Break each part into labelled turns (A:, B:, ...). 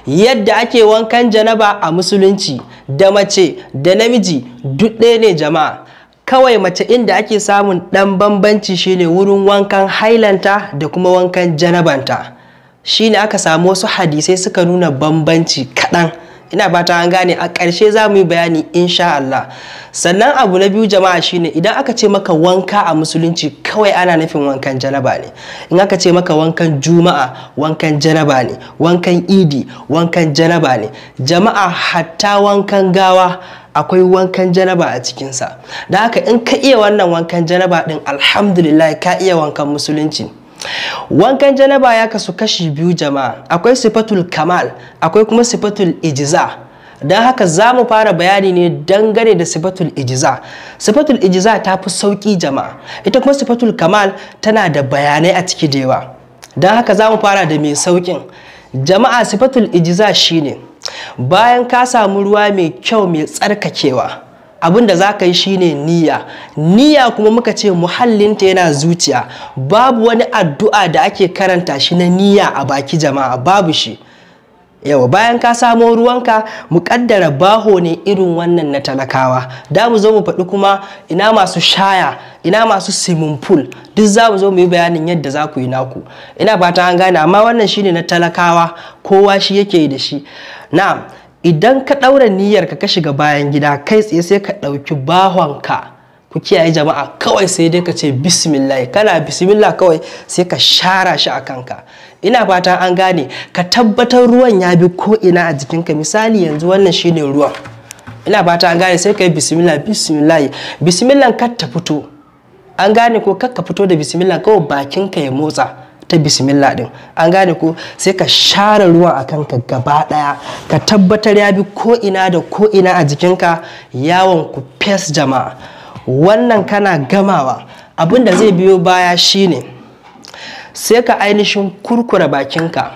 A: yadda ake wankan janaba a musulunci da mace da namiji duk ɗaya ne jama'a. Kawai mace inda ake samun ɗan bambanci shine wurin wankan hailanta da kuma wankan janabanta. Shine aka samu wasu hadisai suka nuna bambanci kaɗan. Ina fata an gane, a ƙarshe za mu yi bayani insha Allah. Sannan abu na biyu jama'a shine idan aka ce maka wanka a musulunci kawai ana nufin wankan janaba ne. In aka ce maka wankan juma'a wankan janaba ne, wankan idi wankan janaba ne. Jama'a hatta wankan gawa akwai wankan janaba a cikinsa. Da haka in ka iya wannan wankan janaba din alhamdulillah ka iya wankan musulunci. Wankan janaba ya kasu kashi biyu jama'a, akwai sifatul kamal akwai kuma sifatul ijza. Don haka za mu fara bayani ne dangane da sifatul ijza. Sifatul ijza ta fi sauƙi jama'a, ita kuma sifatul kamal tana da bayanai a ciki da yawa. Don haka za mu fara da mai sauƙin jama'a. Sifatul ijza shine bayan ka samu ruwa mai kyau mai tsarkakewa, abin da za ka yi shine niyya. Niyya kuma muka ce muhallinta yana zuciya, babu wani addu'a da ake karanta shi na niyya a baki jama'a, babu shi. Yawa bayan ka samo ruwanka muƙaddara baho ne irin wannan na talakawa, da mu zo mu faɗi kuma ina masu shaya ina masu swimming pool, duk za mu zo mu yi bayanin yadda za ku yi naku. Ina fata an gane, amma wannan shine na talakawa, kowa shi yake yi da shi. Na'am, idan ka ɗaura niyyarka ka shiga bayan gida kai tsaye sai ka ɗauki bahonka. Ku kiyaye jama'a, kawai sai dai ka ce bismillah, kana bismillah kawai sai ka shara shi a kanka. Ina fata an gane, ka tabbatar ruwan ya bi ko ina a jikinka. Misali yanzu wannan shine ruwan, ina fata an gane, sai ka yi bismillah bismillah bismillah kar ta fito, an gane ko kar ka fito da bismillah, kawai bakinka ya motsa ta bismillah din, an gane ko sai ka share ruwan a kanka gaba daya, ka tabbatar ya bi ko ina da ko ina a jikinka, yawon ku fes jama'a. Wannan kana gamawa abin da zai biyo baya shine sai ka ainihin kurkura bakinka,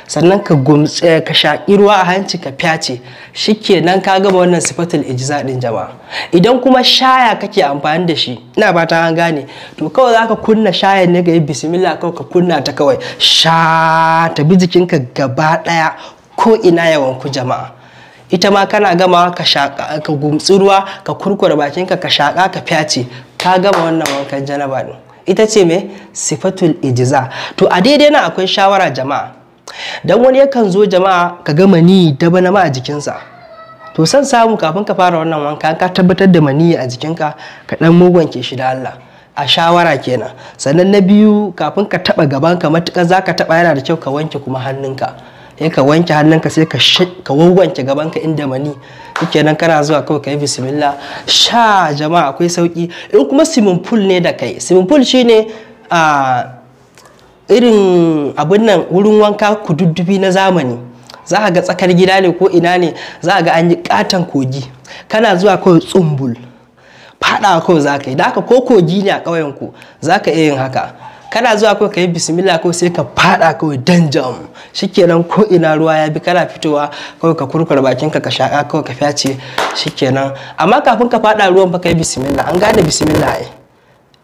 A: sannan ka gumtse ka shaƙi ruwa a hanci ka fyace, shikenan ka gama wannan sifatul ijza din jama'a. Idan kuma shaya kake amfani da shi, ina fata an gane, to kawai zaka kunna shayan ne ga yi bismillah, kawai ka kunna ta kawai sha ta bi jikinka gaba daya ko ina yawan ku jama'a. Ita ma kana gama ka shaƙa ka gumtsi ruwa ka kurkura bakinka ka shaƙa ka fyace, ka gama wannan wankan janaba din. Ita ce me sifatul ijza. To a daidai nan akwai shawara jama'a, dan wani yakan zo jama'a ka ga mani daba na ma a jikinsa. To san samu kafin ka fara wannan wanka ka tabbatar da mani a jikinka, ka dan mugunke shi da Allah, a shawara kenan. Sannan na biyu, kafin ka taba gabanka matukar zaka taba yana da kyau ka wanke kuma hannunka. Sai ka wanke hannunka sai ka wawwanke gabanka inda mani, shikenan kana zuwa kawai ka yi bismillah sha jama'a, akwai sauki. In kuma swimming pool ne da kai, swimming pool shine irin abin nan wurin wanka kududdufi na zamani, za ka ga tsakar gida ne ko ina ne za ka ga an yi katon kogi, kana zuwa kawai tsumbul fada kawai za ka yi. Da haka ko kogi ne a ƙauyenku za ka iya yin haka, kana zuwa kawai ka yi bismillah kawai sai ka fada kawai danjam, shikenan ko ina ruwa ya bi, kana fitowa kawai ka kurkura bakinka ka shaka kawai ka fyace, shikenan. Amma kafin ka fada ruwan fa ka yi bismillah, an gane bismillah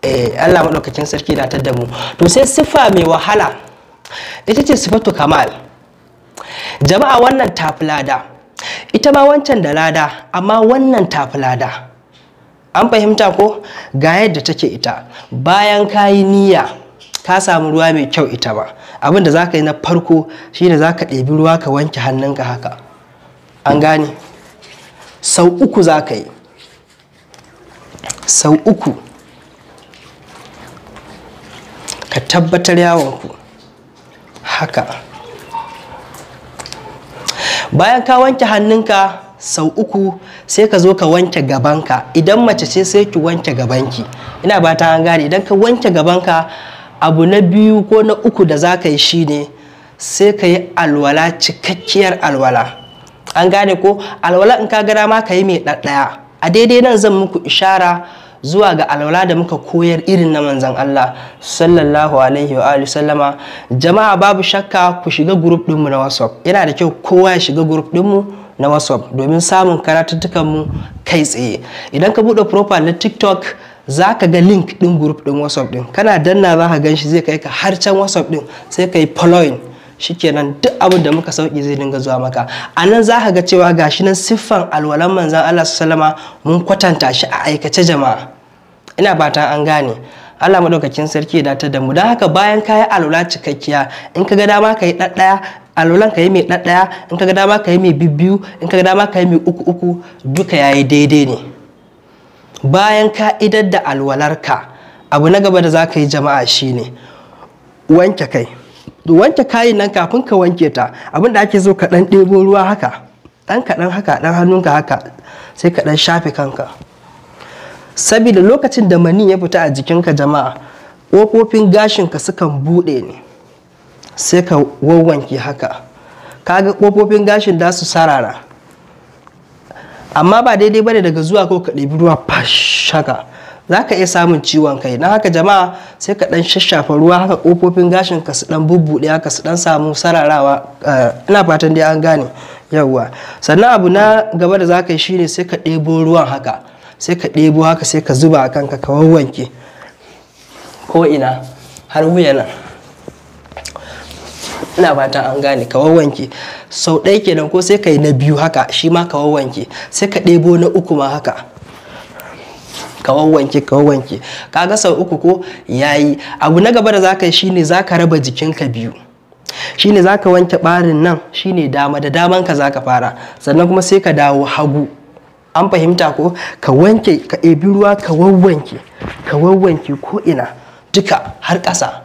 A: Allah madaukakin sarki da ta damu. To sai siffa mai wahala ita ce sifatu kamal jama'a. Wannan tafi lada, ita ma wancan da lada, amma wannan tafi lada, an fahimta ko? Ga yadda take ita. Bayan ka yi niyya ka samu ruwa mai kyau, ita ba abin da za ka yi na farko shine za ka ɗebi ruwa ka wanke hannunka haka, an gane, sau uku za ka yi, sau uku, ka tabbatar yawonku haka. Bayan ka wanke hannunka sau uku sai ka zo ka wanke gabanka. Idan mace ce sai ki wanke gabanki, ina ba ta an gane. Idan ka wanke gabanka, abu na biyu ko na uku da za ka yi shine sai ka yi alwala, cikakkiyar alwala, an gane ko? Alwala in ka gada ma ka yi mai ɗaɗɗaya. A daidai nan zan muku ishara zuwa ga alwala da muka koyar irin na manzon Allah sallallahu alaihi wa sallama. Jama'a babu shakka ku shiga group ɗinmu na WhatsApp, yana da kyau kowa ya shiga group ɗinmu na WhatsApp domin samun karatuttukanmu kai tsaye. Idan ka buɗe profile na TikTok za ka ga link ɗin group ɗin WhatsApp ɗin, kana danna za ka gan shi zai kai ka har can WhatsApp ɗin, sai ka yi following shikenan duk abin da muka sauki zai dinga zuwa maka. A nan za ka ga cewa gashi nan siffan alwalan manzon Allah sallama mun kwatanta shi a aikace jama'a. Ina fatan an gane. Allah madaukakin sarki ya datar da mu. Don haka bayan ka yi alwala cikakkiya, in ka ga dama ka yi ɗaɗɗaya, alwalan ka yi mai ɗaɗɗaya, in ka ga dama ka yi mai bibbiyu, in ka ga dama ka yi mai uku, duka yayi daidai ne. Bayan ka idar da alwalarka, abu na gaba da za ka yi jama'a shine wanke kai. Wanke kayin nan kafin ka wanke ta, abin da ake so ka ɗan ɗebo ruwa haka, ɗan kaɗan haka, ɗan hannunka haka, sai ka ɗan shafe kanka. Saboda lokacin da mani ya fita a jikinka jama'a, ƙofofin gashinka sukan buɗe ne, sai ka wawwanke haka. Kaga ƙofofin gashin da su sarara, amma ba daidai bane daga zuwa ko ka ɗebi ruwa fash haka, za ka iya samun ciwon kai. Na haka jama'a sai ka ɗan shashafa ruwa haka, ƙofofin gashinka su ɗan bubbuɗe haka, su ɗan samu sararawa. Ina fatan dai an gane yawwa. Sannan abu na gaba da za ka yi shine sai ka ɗebo ruwan haka, sai ka ɗebo haka, sai ka zuba a kanka, ka wawwanke ko ina har wuya nan. Ina fatan an gane, ka wawwanke sau ɗaya kenan, ko sai ka yi na biyu haka, shi ma ka wawwanke, sai ka ɗebo na uku ma haka, ka wawwanke. Kaga sau uku ko yayi. Abu na gaba da za ka yi shine za ka raba jikinka biyu. Shine za ka wanke ɓarin nan, shine dama da damanka za ka fara, sannan kuma sai ka dawo hagu. An fahimta ko? Ka wanke, ka ɗebi ruwa, ka wawwanke ko ina duka har ƙasa.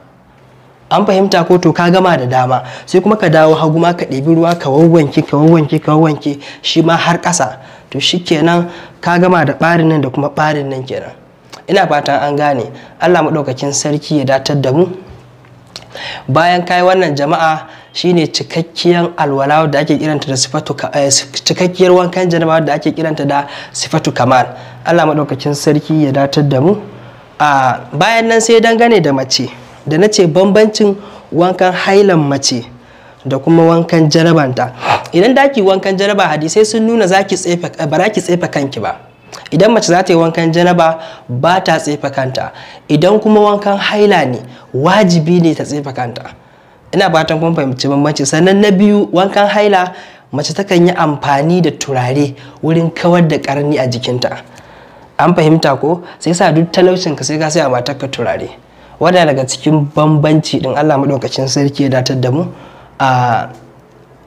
A: An fahimta ko? To ka gama da dama, sai kuma ka dawo hagu ma ka ɗebi ruwa, ka wawwanke shi ma har ƙasa. To shikenan ka gama da ɓarin nan da kuma ɓarin nan kenan. Ina fatan an gane. Allah maɗaukakin sarki ya datar da mu. Bayan kai wannan jama'a, shine cikakkiyar alwala da ake kiranta da cikakkiyar wankan janaba da ake kiranta da sifatu kamal. Allah madaukakin sarki ya datar da mu. Bayan nan sai dangane da mace, da nace bambancin wankan hailan mace da kuma wankan janabanta. Idan da ki wankan janaba, hadisai sun nuna ba za ki tsefe kanki ba. Idan mace za ta yi wankan janaba ba ta tsefe kanta. Idan kuma wankan haila ne, wajibi ne ta tsefe kanta. Ina fatan kun fahimci bambanci. Sannan na biyu, wankan haila mace takan yi amfani da turare wurin kawar da karni a jikinta. An fahimta ko? Sai sa duk talaucin ka sai ka sai a matarka turare. Wanda daga cikin bambanci din. Allah madaukakin sarki ya datar da mu.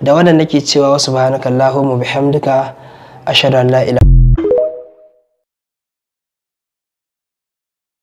A: Da wannan nake cewa subhanakallahumma bihamdika ashhadu an la ilaha